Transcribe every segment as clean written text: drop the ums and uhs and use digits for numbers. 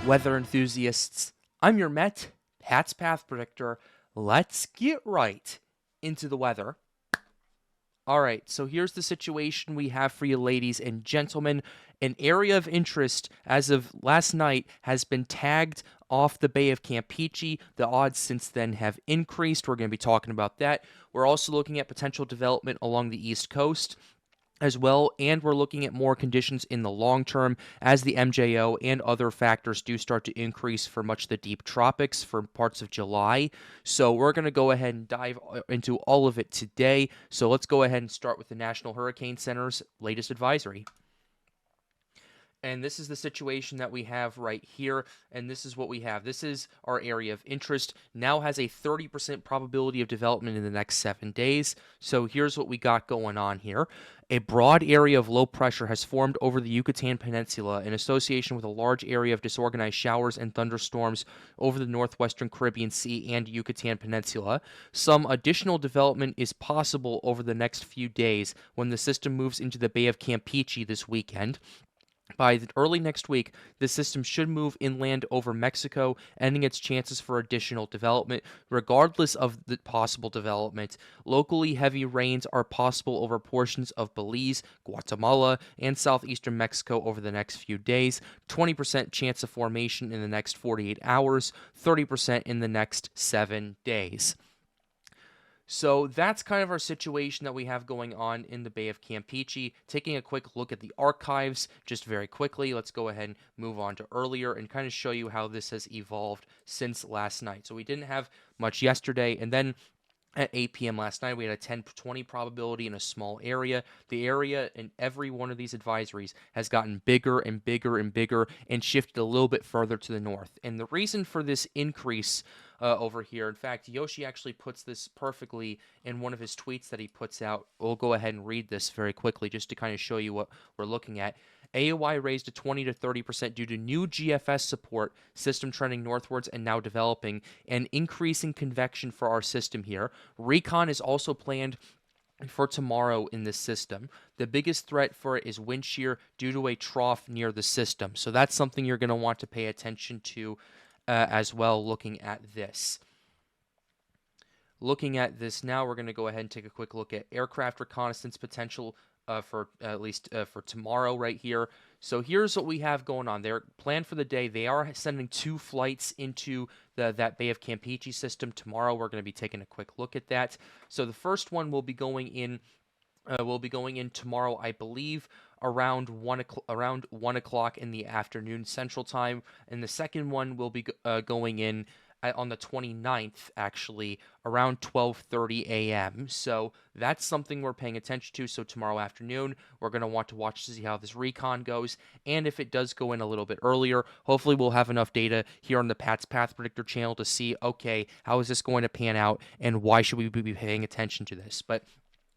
Weather enthusiasts, I'm your Pat's Path Predictor. Let's get right into the weather. All right, so here's the situation we have for you, ladies and gentlemen. An area of interest as of last night has been tagged off the Bay of Campeche. The odds since then have increased. We're going to be talking about that. We're also looking at potential development along the East Coast as well, and we're looking at more conditions in the long term as the MJO and other factors do start to increase for much of the deep tropics for parts of July. So we're going to go ahead and dive into all of it today. So let's go ahead and start with the National Hurricane Center's latest advisory. And this is the situation that we have right here, and this is what we have. This is our area of interest. Now has a 30% probability of development in the next 7 days. So here's what we got going on here. A broad area of low pressure has formed over the Yucatan Peninsula in association with a large area of disorganized showers and thunderstorms over the northwestern Caribbean Sea and Yucatan Peninsula. Some additional development is possible over the next few days when the system moves into the Bay of Campeche this weekend. By early next week, the system should move inland over Mexico, ending its chances for additional development. Regardless of the possible development, locally heavy rains are possible over portions of Belize, Guatemala, and southeastern Mexico over the next few days. 20% chance of formation in the next 48 hours, 30% in the next 7 days. So that's kind of our situation that we have going on in the Bay of Campeche. Taking a quick look at the archives, just very quickly, let's go ahead and move on to earlier and kind of show you how this has evolved since last night. So we didn't have much yesterday, and then at 8 p.m. last night, we had a 10-20 probability in a small area. The area in every one of these advisories has gotten bigger and bigger and bigger and shifted a little bit further to the north. And the reason for this increase over here, in fact, Yoshi actually puts this perfectly in one of his tweets that he puts out. We'll go ahead and read this very quickly just to kind of show you what we're looking at. AOI raised to 20 to 30% due to new GFS support, system trending northwards and now developing, and increasing convection for our system here. Recon is also planned for tomorrow in this system. The biggest threat for it is wind shear due to a trough near the system. So that's something you're going to want to pay attention to as well, looking at this. Looking at this now, we're going to go ahead and take a quick look at aircraft reconnaissance potential for at least for tomorrow right here. So here's what we have going on. They're planned for the day. They are sending 2 flights into that Bay of Campeche system. Tomorrow we're going to be taking a quick look at that. So the first one will be going in tomorrow, I believe, around 1 o'clock in the afternoon Central Time, and the second one will be going in on the 29th, actually, around 12:30 a.m. So that's something we're paying attention to. So tomorrow afternoon, we're going to want to watch to see how this recon goes. And if it does go in a little bit earlier, hopefully we'll have enough data here on the Pat's Path Predictor channel to see, okay, how is this going to pan out and why should we be paying attention to this? But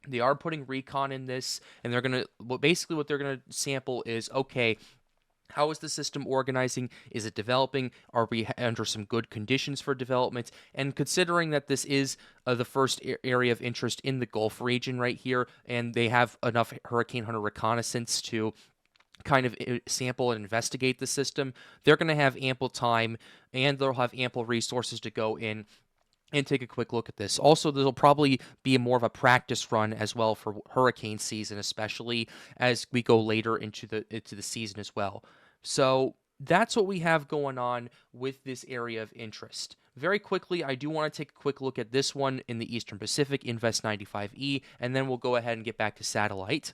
they are putting recon in this, and they're going to, basically what they're going to sample is, okay, how is the system organizing? Is it developing? Are we under some good conditions for development? And considering that this is the first area of interest in the Gulf region right here, and they have enough Hurricane Hunter reconnaissance to kind of sample and investigate the system, they're going to have ample time and they'll have ample resources to go in and take a quick look at this. Also, there'll probably be more of a practice run as well for hurricane season, especially as we go later into the season as well. So that's what we have going on with this area of interest. Very quickly, I do want to take a quick look at this one in the Eastern Pacific, Invest 95E, and then we'll go ahead and get back to satellite.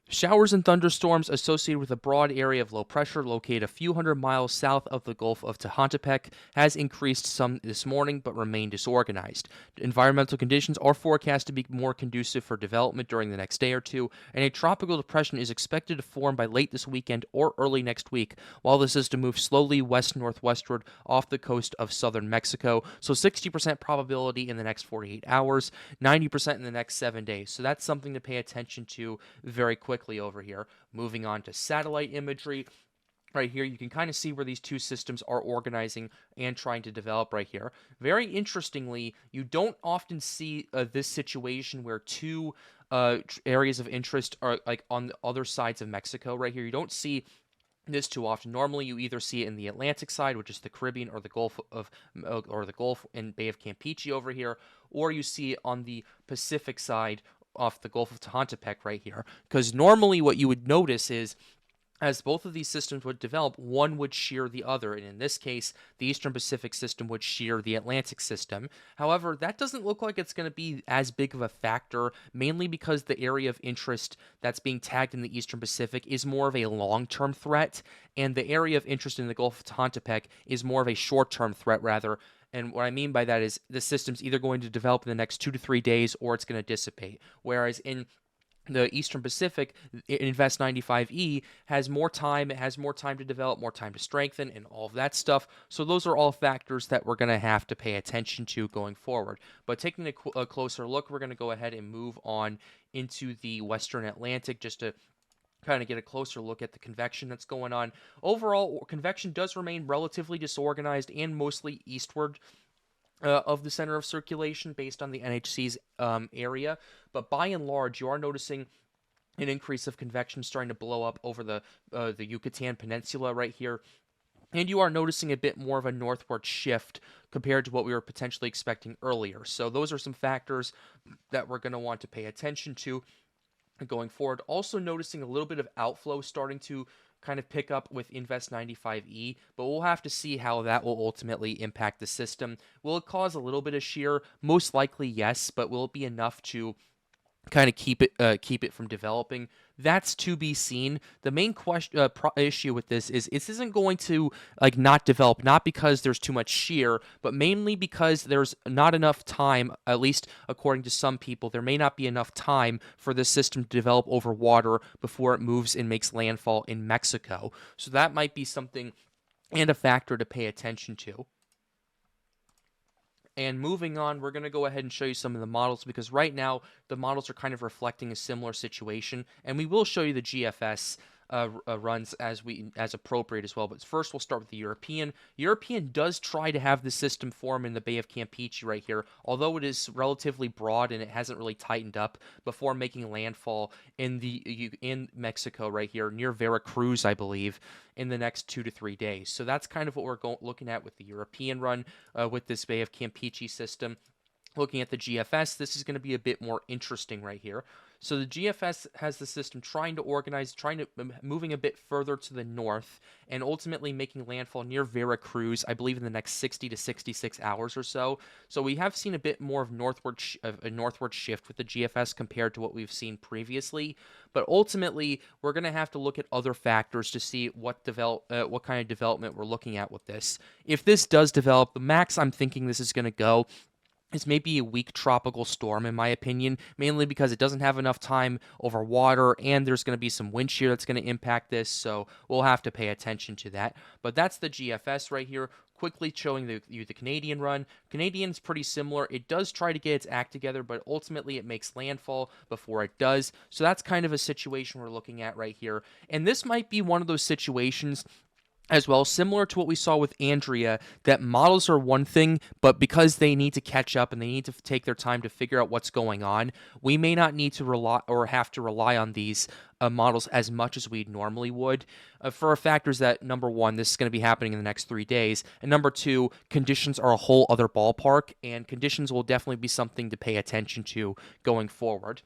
Showers and thunderstorms associated with a broad area of low pressure located a few hundred miles south of the Gulf of Tehuantepec has increased some this morning but remain disorganized. Environmental conditions are forecast to be more conducive for development during the next day or two, and a tropical depression is expected to form by late this weekend or early next week, while the system moves slowly west-northwestward off the coast of southern Mexico. So 60% probability in the next 48 hours, 90% in the next 7 days. So that's something to pay attention to very quickly over here. Moving on to satellite imagery. Right here, you can kind of see where these two systems are organizing and trying to develop right here. Very interestingly, you don't often see this situation where two areas of interest are like on the other sides of Mexico right here. You don't see this too often. Normally, you either see it in the Atlantic side, which is the Caribbean, or the Gulf of, or the Gulf and Bay of Campeche over here, or you see it on the Pacific side off the Gulf of Tehuantepec right here. Because normally, what you would notice is as both of these systems would develop, one would shear the other, and in this case, the Eastern Pacific system would shear the Atlantic system. However, that doesn't look like it's going to be as big of a factor, mainly because the area of interest that's being tagged in the Eastern Pacific is more of a long-term threat, and the area of interest in the Gulf of Tehuantepec is more of a short-term threat, rather. And what I mean by that is the system's either going to develop in the next 2 to 3 days or it's going to dissipate. Whereas in the Eastern Pacific, Invest 95E has more time. It has more time to develop, more time to strengthen, and all of that stuff. So those are all factors that we're going to have to pay attention to going forward. But taking a closer look, we're going to go ahead and move on into the Western Atlantic just to kind of get a closer look at the convection that's going on. Overall, convection does remain relatively disorganized and mostly eastward of the center of circulation based on the NHC's area, but by and large, you are noticing an increase of convection starting to blow up over the Yucatan Peninsula right here. And you are noticing a bit more of a northward shift compared to what we were potentially expecting earlier. So those are some factors that we're going to want to pay attention to going forward. Also noticing a little bit of outflow starting to kind of pick up with Invest 95E, but we'll have to see how that will ultimately impact the system. Will it cause a little bit of shear? Most likely, yes, but will it be enough to kind of keep it from developing? That's to be seen. The main issue with this is it isn't going to like not develop, not because there's too much shear, but mainly because there's not enough time. At least according to some people, there may not be enough time for this system to develop over water before it moves and makes landfall in Mexico. So that might be something and a factor to pay attention to. And moving on, we're going to go ahead and show you some of the models because right now the models are kind of reflecting a similar situation, and we will show you the GFS runs as appropriate as well. But first, we'll start with the European. European does try to have the system form in the Bay of Campeche right here, although it is relatively broad and it hasn't really tightened up before making landfall in Mexico right here near Veracruz, I believe, in the next 2 to 3 days. So that's kind of what we're looking at with the European run with this Bay of Campeche system. Looking at the GFS, this is going to be a bit more interesting right here. So the GFS has the system trying to organize, moving a bit further to the north, and ultimately making landfall near Veracruz, I believe in the next 60 to 66 hours or so. So we have seen a bit more of a northward shift with the GFS compared to what we've seen previously. But ultimately, we're going to have to look at other factors to see what kind of development we're looking at with this. If this does develop, the max I'm thinking this is going to go is maybe a weak tropical storm, in my opinion, mainly because it doesn't have enough time over water, and there's going to be some wind shear that's going to impact this, so we'll have to pay attention to that. But that's the GFS right here. Quickly showing you the Canadian run. Canadian's pretty similar. It does try to get its act together, but ultimately it makes landfall before it does. So that's kind of a situation we're looking at right here. And this might be one of those situations as well, similar to what we saw with Andrea, that models are one thing, but because they need to catch up and they need to take their time to figure out what's going on, we may not need to rely or have to rely on these models as much as we normally would for factors that, number one, this is going to be happening in the next 3 days, and number two, conditions are a whole other ballpark, and conditions will definitely be something to pay attention to going forward.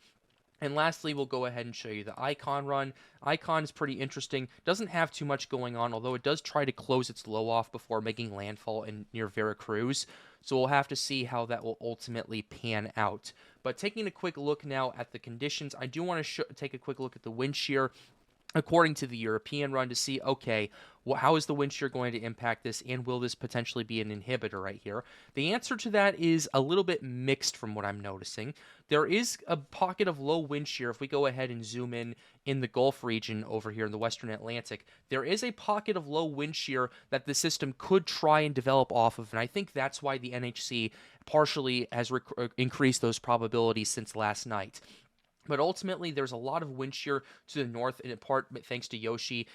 And lastly, we'll go ahead and show you the Icon run. Icon is pretty interesting. Doesn't have too much going on, although it does try to close its low off before making landfall near Veracruz. So we'll have to see how that will ultimately pan out. But taking a quick look now at the conditions, I do want to take a quick look at the wind shear according to the European run to see, okay, how is the wind shear going to impact this, and will this potentially be an inhibitor right here? The answer to that is a little bit mixed from what I'm noticing. There is a pocket of low wind shear. If we go ahead and zoom in the Gulf region over here in the Western Atlantic, there is a pocket of low wind shear that the system could try and develop off of, and I think that's why the NHC partially has increased those probabilities since last night. But ultimately, there's a lot of wind shear to the north, in part thanks to Yoshi,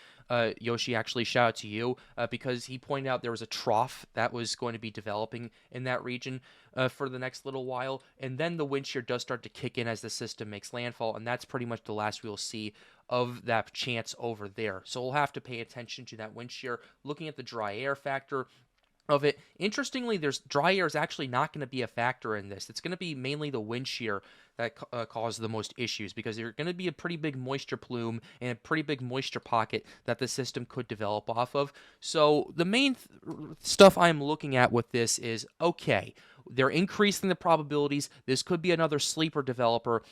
Yoshi, actually, shout out to you because he pointed out there was a trough that was going to be developing in that region for the next little while, and then the wind shear does start to kick in as the system makes landfall, and that's pretty much the last we'll see of that chance over there. So we'll have to pay attention to that wind shear, looking at the dry air factor of it. Interestingly, there's dry air is actually not going to be a factor in this. It's going to be mainly the wind shear that causes the most issues, because there's going to be a pretty big moisture plume and a pretty big moisture pocket that the system could develop off of. So the main stuff I'm looking at with this is, okay, they're increasing the probabilities. This could be another sleeper developer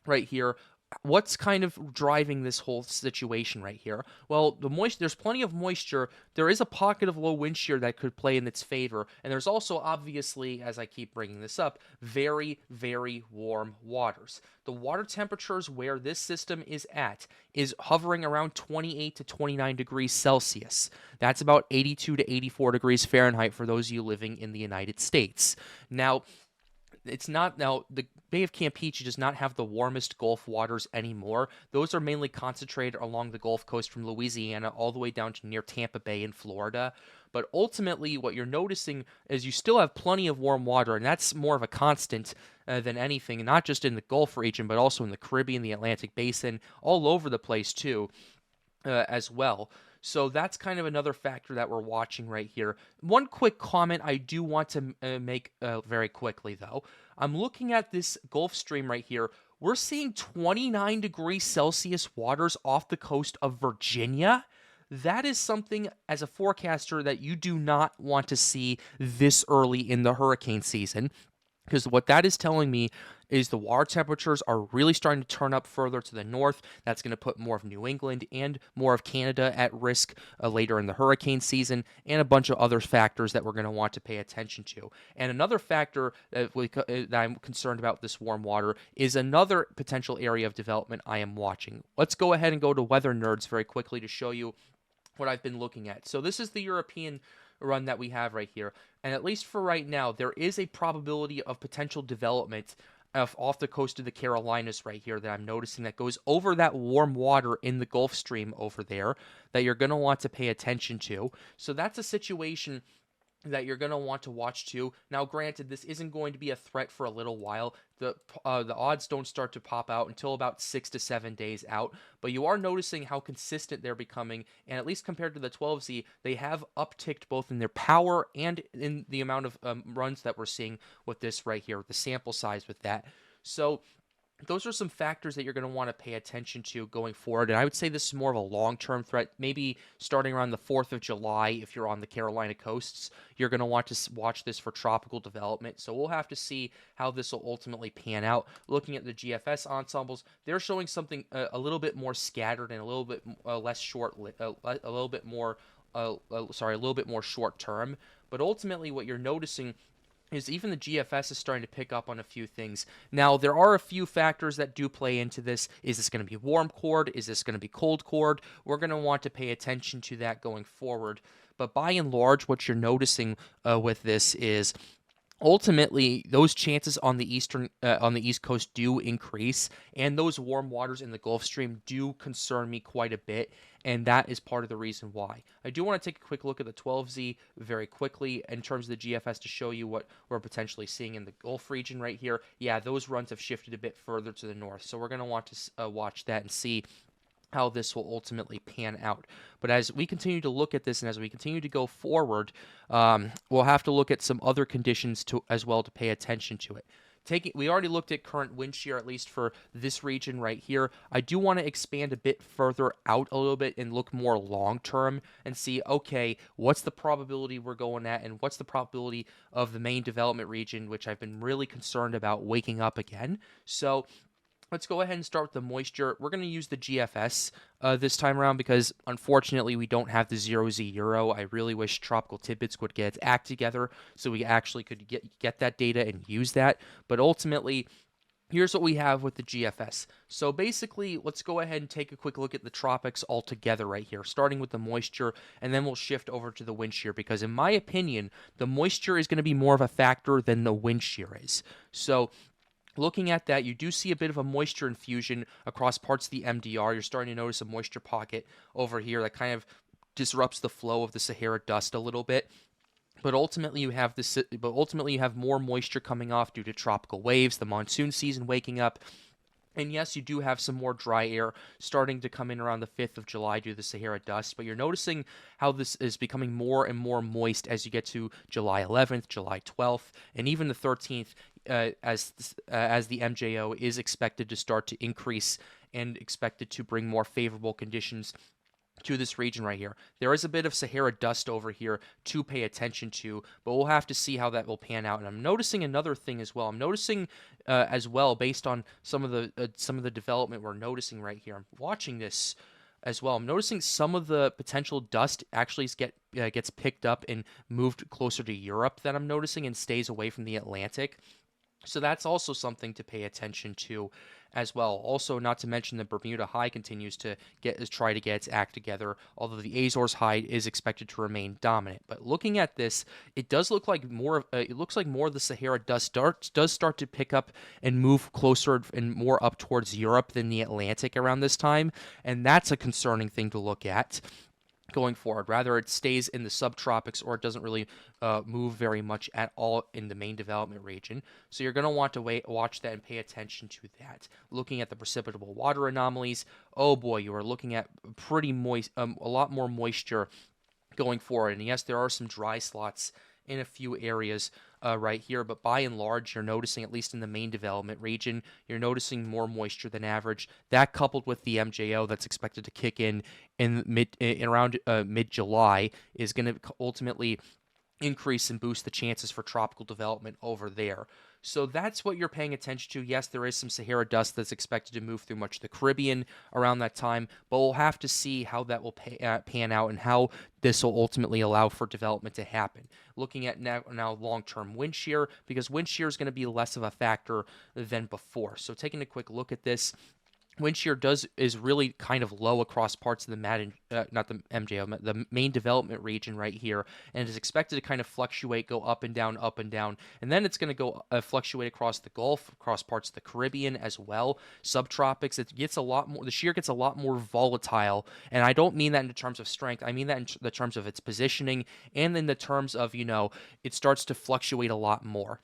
right here. What's kind of driving this whole situation right here? Well, there's plenty of moisture. There is a pocket of low wind shear that could play in its favor, and there's also, obviously, as I keep bringing this up, very, very warm waters. The water temperatures where this system is at is hovering around 28 to 29 degrees Celsius. That's about 82 to 84 degrees Fahrenheit for those of you living in the United States. Now, the Bay of Campeche does not have the warmest Gulf waters anymore. Those are mainly concentrated along the Gulf Coast from Louisiana all the way down to near Tampa Bay in Florida. But ultimately, what you're noticing is you still have plenty of warm water, and that's more of a constant than anything, not just in the Gulf region, but also in the Caribbean, the Atlantic Basin, all over the place too, as well. So that's kind of another factor that we're watching right here. One quick comment I do want to make very quickly, though. I'm looking at this Gulf Stream right here. We're seeing 29 degrees Celsius waters off the coast of Virginia. That is something, as a forecaster, that you do not want to see this early in the hurricane season, because what that is telling me is the water temperatures are really starting to turn up further to the north. That's going to put more of New England and more of Canada at risk later in the hurricane season, and a bunch of other factors that we're going to want to pay attention to. And another factor that I'm concerned about this warm water is another potential area of development I am watching. Let's go ahead and go to Weather Nerds very quickly to show you what I've been looking at. So this is the European run that we have right here, and at least for right now, there is a probability of potential development off the coast of the Carolinas right here that I'm noticing that goes over that warm water in the Gulf Stream over there that you're going to want to pay attention to. So that's a situation that you're going to want to watch too. Now, granted, this isn't going to be a threat for a little while. The odds don't start to pop out until about 6 to 7 days out, but you are noticing how consistent they're becoming, and at least compared to the 12Z, they have upticked both in their power and in the amount of runs that we're seeing with this right here, the sample size with that. So those are some factors that you're going to want to pay attention to going forward. And I would say this is more of a long-term threat, maybe starting around the 4th of July if you're on the Carolina coasts. You're going to want to watch this for tropical development. So we'll have to see how this will ultimately pan out. Looking at the GFS ensembles, they're showing something a little bit more scattered and a little bit less short, a little bit more short term. But ultimately what you're noticing is even the GFS is starting to pick up on a few things. Now, there are a few factors that do play into this. Is this going to be warm chord? Is this going to be cold chord? We're going to want to pay attention to that going forward. But by and large, what you're noticing with this is ultimately those chances on the East Coast do increase, and those warm waters in the Gulf Stream do concern me quite a bit, and that is part of the reason why. I do want to take a quick look at the 12Z very quickly in terms of the GFS to show you what we're potentially seeing in the Gulf region right here. Yeah, those runs have shifted a bit further to the north, so we're going to want to watch that and see how this will ultimately pan out. But as we continue to look at this and as we continue to go forward, we'll have to look at some other conditions as well to pay attention to it. We already looked at current wind shear, at least for this region right here. I do want to expand a bit further out a little bit and look more long-term and see, okay, what's the probability we're going at, and what's the probability of the main development region, which I've been really concerned about, waking up again. So let's go ahead and start with the moisture. We're going to use the GFS this time around because, unfortunately, we don't have the 0Z Euro. I really wish Tropical Tidbits would get its act together so we actually could get that data and use that. But ultimately, here's what we have with the GFS. So basically, let's go ahead and take a quick look at the tropics all together right here, starting with the moisture, and then we'll shift over to the wind shear because, in my opinion, the moisture is going to be more of a factor than the wind shear is. So looking at that, you do see a bit of a moisture infusion across parts of the MDR. You're starting to notice a moisture pocket over here that kind of disrupts the flow of the Sahara dust a little bit. But ultimately, you have more moisture coming off due to tropical waves, the monsoon season waking up. And yes, you do have some more dry air starting to come in around the 5th of July due to the Sahara dust, but you're noticing how this is becoming more and more moist as you get to July 11th, July 12th, and even the 13th, as the MJO is expected to start to increase and expected to bring more favorable conditions to this region right here. There is a bit of Sahara dust over here to pay attention to, but we'll have to see how that will pan out. And I'm noticing another thing as well. I'm noticing as well, based on some of the development we're noticing right here. I'm watching this as well. I'm noticing some of the potential dust actually gets picked up and moved closer to Europe that I'm noticing and stays away from the Atlantic. So that's also something to pay attention to as well. Also, not to mention the Bermuda High continues to try to get its act together, although the Azores High is expected to remain dominant. But looking at this, it does look like more of the Sahara dust does start to pick up and move closer and more up towards Europe than the Atlantic around this time, and that's a concerning thing to look at going forward. Rather, it stays in the subtropics, or it doesn't really move very much at all in the main development region. So you're going to want to watch that and pay attention to that. Looking at the precipitable water anomalies, oh boy, you are looking at pretty moist, a lot more moisture going forward. And yes, there are some dry slots in a few areas right here, but by and large, you're noticing, at least in the main development region, you're noticing more moisture than average. That, coupled with the MJO that's expected to kick in around mid-July, is going to ultimately increase and boost the chances for tropical development over there. So that's what you're paying attention to. Yes, there is some Sahara dust that's expected to move through much of the Caribbean around that time, but we'll have to see how that will pan out and how this will ultimately allow for development to happen. Looking at now long-term wind shear, because wind shear is going to be less of a factor than before. So taking a quick look at this, wind shear is really kind of low across parts of the not the MJO, the main development region right here, and is expected to kind of fluctuate, go up and down, and then it's going to go fluctuate across the Gulf, across parts of the Caribbean as well, subtropics. It gets a lot more. The shear gets a lot more volatile, and I don't mean that in terms of strength. I mean that in the terms of its positioning, and in the terms of it starts to fluctuate a lot more.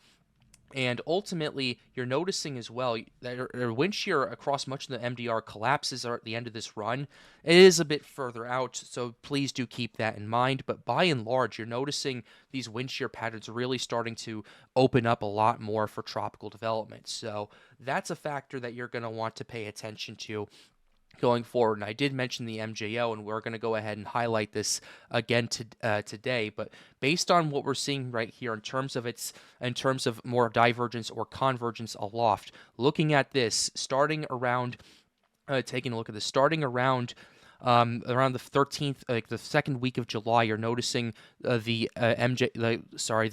And ultimately, you're noticing as well that wind shear across much of the MDR collapses at the end of this run. It is a bit further out, so please do keep that in mind. But by and large, you're noticing these wind shear patterns really starting to open up a lot more for tropical development. So that's a factor that you're going to want to pay attention to going forward. And I did mention the MJO, and we're going to go ahead and highlight this again today. But based on what we're seeing right here in terms of more divergence or convergence aloft, looking at this, taking a look at this, starting around the 13th, like the second week of July, you're noticing the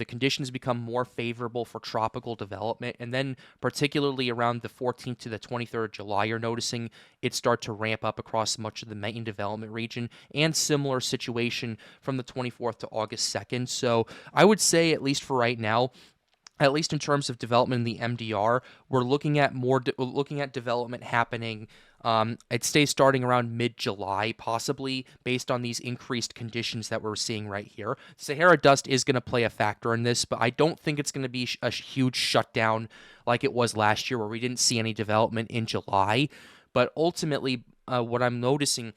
conditions become more favorable for tropical development, and then particularly around the 14th to the 23rd of July, you're noticing it start to ramp up across much of the main development region, and similar situation from the 24th to August 2nd. So I would say, at least for right now, at least in terms of development in the MDR, we're looking at development happening. It stays starting around mid-July, possibly, based on these increased conditions that we're seeing right here. Sahara dust is going to play a factor in this, but I don't think it's going to be a huge shutdown like it was last year, where we didn't see any development in July. But ultimately, what I'm noticing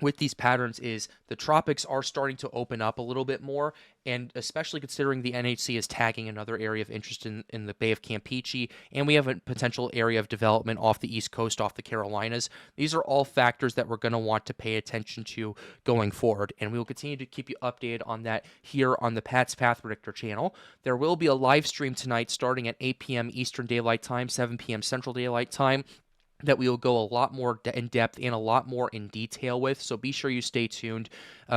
with these patterns is the tropics are starting to open up a little bit more, and especially considering the NHC is tagging another area of interest in the Bay of Campeche, and we have a potential area of development off the East Coast, off the Carolinas. These are all factors that we're going to want to pay attention to going forward, and we will continue to keep you updated on that here on the Pat's Path Predictor channel. There will be a live stream tonight starting at 8 p.m. Eastern Daylight Time, 7 p.m. Central Daylight Time, that we will go a lot more in depth and a lot more in detail with. So be sure you stay tuned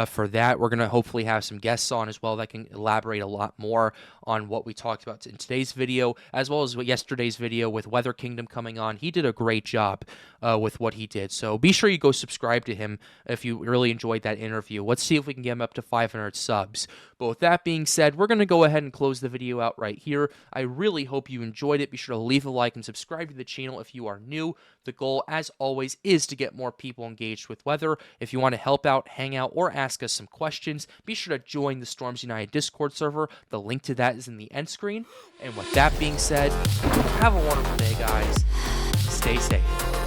for that. We're going to hopefully have some guests on as well that can elaborate a lot more on what we talked about in today's video, as well as yesterday's video with Weather Kingdom coming on. He did a great job with what he did. So be sure you go subscribe to him if you really enjoyed that interview. Let's see if we can get him up to 500 subs. But with that being said, we're going to go ahead and close the video out right here. I really hope you enjoyed it. Be sure to leave a like and subscribe to the channel if you are new. The goal, as always, is to get more people engaged with weather. If you want to help out, hang out, or ask us some questions, be sure to join the Storms United Discord server. The link to that is in the end screen. And with that being said, have a wonderful day, guys. Stay safe.